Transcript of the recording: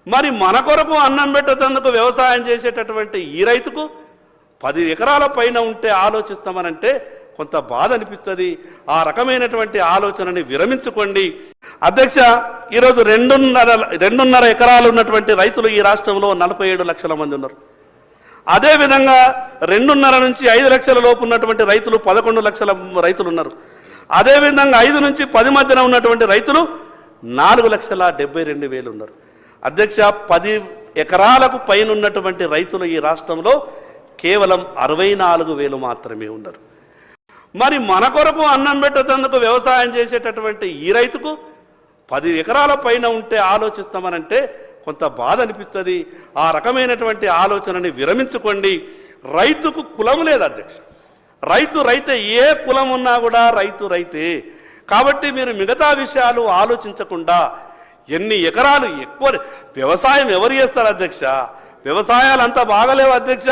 మరి మన కొరకు అన్నం పెట్టేందుకు వ్యవసాయం చేసేటటువంటి ఈ రైతుకు 10 ఎకరాల పైన ఉంటే ఆలోచిస్తామనంటే కొంత బాధ అనిపిస్తుంది. ఆ రకమైనటువంటి ఆలోచనని విరమించుకోండి. అధ్యక్ష, ఈరోజు 2.5 ఎకరాలు ఉన్నటువంటి రైతులు ఈ రాష్ట్రంలో 47 లక్షల మంది ఉన్నారు. అదేవిధంగా 2.5 నుంచి 5 లక్షల లోపు ఉన్నటువంటి రైతులు 11 లక్షల రైతులు ఉన్నారు. అదేవిధంగా 5 నుంచి 10 మధ్యన ఉన్నటువంటి రైతులు 4,72,000 ఉన్నారు. అధ్యక్ష, 10 ఎకరాలకు పైన ఉన్నటువంటి రైతులు ఈ రాష్ట్రంలో కేవలం 64,000 మాత్రమే ఉన్నారు. మరి మన కొరకు అన్నం పెట్టేందుకు వ్యవసాయం చేసేటటువంటి ఈ రైతుకు 10 ఎకరాల పైన ఉంటే ఆలోచిస్తామనంటే కొంత బాధ అనిపిస్తుంది. ఆ రకమైనటువంటి ఆలోచనని విరమించుకోండి. రైతుకు కులం లేదు అధ్యక్ష. రైతు రైతే, ఏ కులం ఉన్నా కూడా రైతు రైతే. కాబట్టి మీరు మిగతా విషయాలు ఆలోచించకుండా ఎన్ని ఎకరాలు ఎక్కువ వ్యవసాయం ఎవరు చేస్తారు అధ్యక్ష? వ్యవసాయాలు అంతా బాగలేవు అధ్యక్ష.